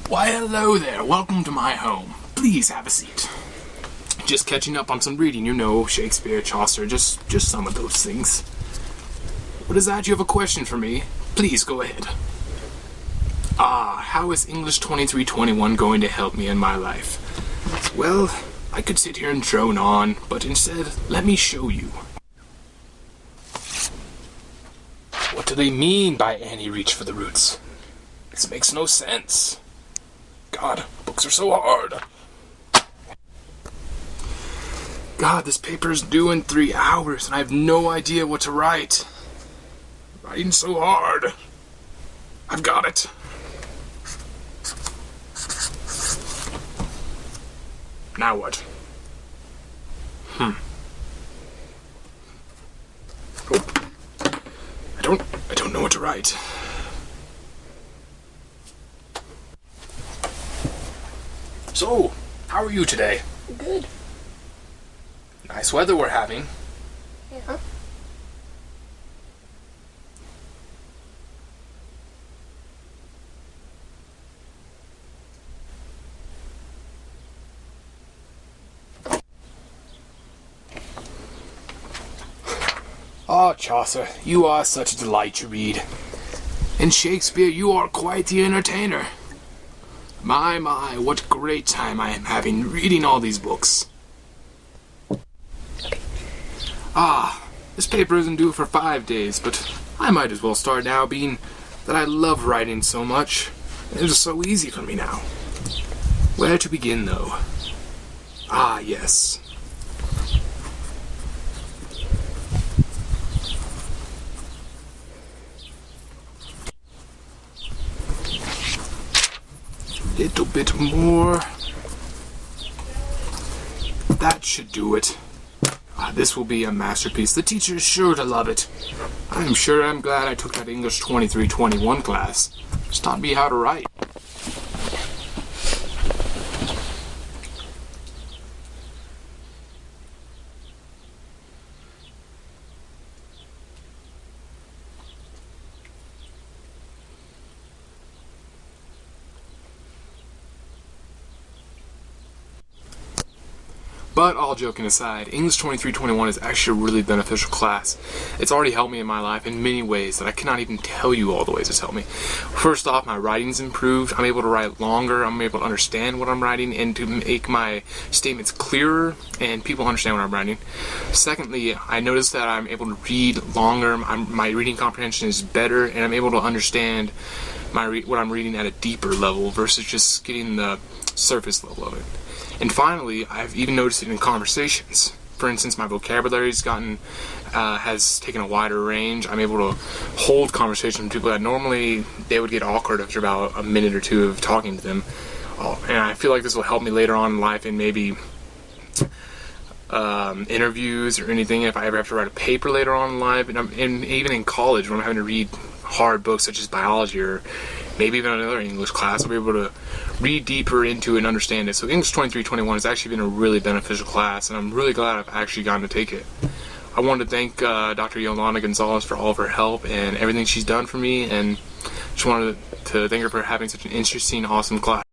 Why, hello there. Welcome to my home. Please have a seat. Just catching up on some reading, you know, Shakespeare, Chaucer, just some of those things. What is that? You have a question for me? Please go ahead. How is English 2321 going to help me in my life? Well, I could sit here and drone on, but instead, let me show you. What do they mean by Annie reach for the roots? This makes no sense. God, books are so hard. God, this paper is due in 3 hours, and I have no idea what to write. Writing so hard. I've got it. Now what? Oh. I don't know what to write. So, how are you today? Good. Nice weather we're having. Yeah. Ah, Chaucer, you are such a delight to read. And Shakespeare, you are quite the entertainer. My, what great time I am having reading all these books. This paper isn't due for 5 days, but I might as well start now, being that I love writing so much. It is so easy for me now. Where to begin, though? Yes. Little bit more. That should do it. This will be a masterpiece. The teacher is sure to love it. I'm glad I took that English 2321 class. It's taught me how to write. But all joking aside, English 2321 is actually a really beneficial class. It's already helped me in my life in many ways that I cannot even tell you all the ways it's helped me. First off, my writing's improved. I'm able to write longer. I'm able to understand what I'm writing and to make my statements clearer and people understand what I'm writing. Secondly, I noticed that I'm able to read longer. My reading comprehension is better, and I'm able to understand what I'm reading at a deeper level versus just getting the surface level of it. And finally, I've even noticed it in conversations. For instance, my vocabulary's has taken a wider range. I'm able to hold conversations with people that normally they would get awkward after about a minute or two of talking to them. And I feel like this will help me later on in life in maybe interviews or anything. If I ever have to write a paper later on in life, and even in college when I'm having to read hard books such as biology or maybe even another English class, I'll be able to read deeper into it and understand it. So English 2321 has actually been a really beneficial class, and I'm really glad I've actually gotten to take it. I wanted to thank Dr. Yolanda Gonzalez for all of her help and everything she's done for me, and just wanted to thank her for having such an interesting, awesome class.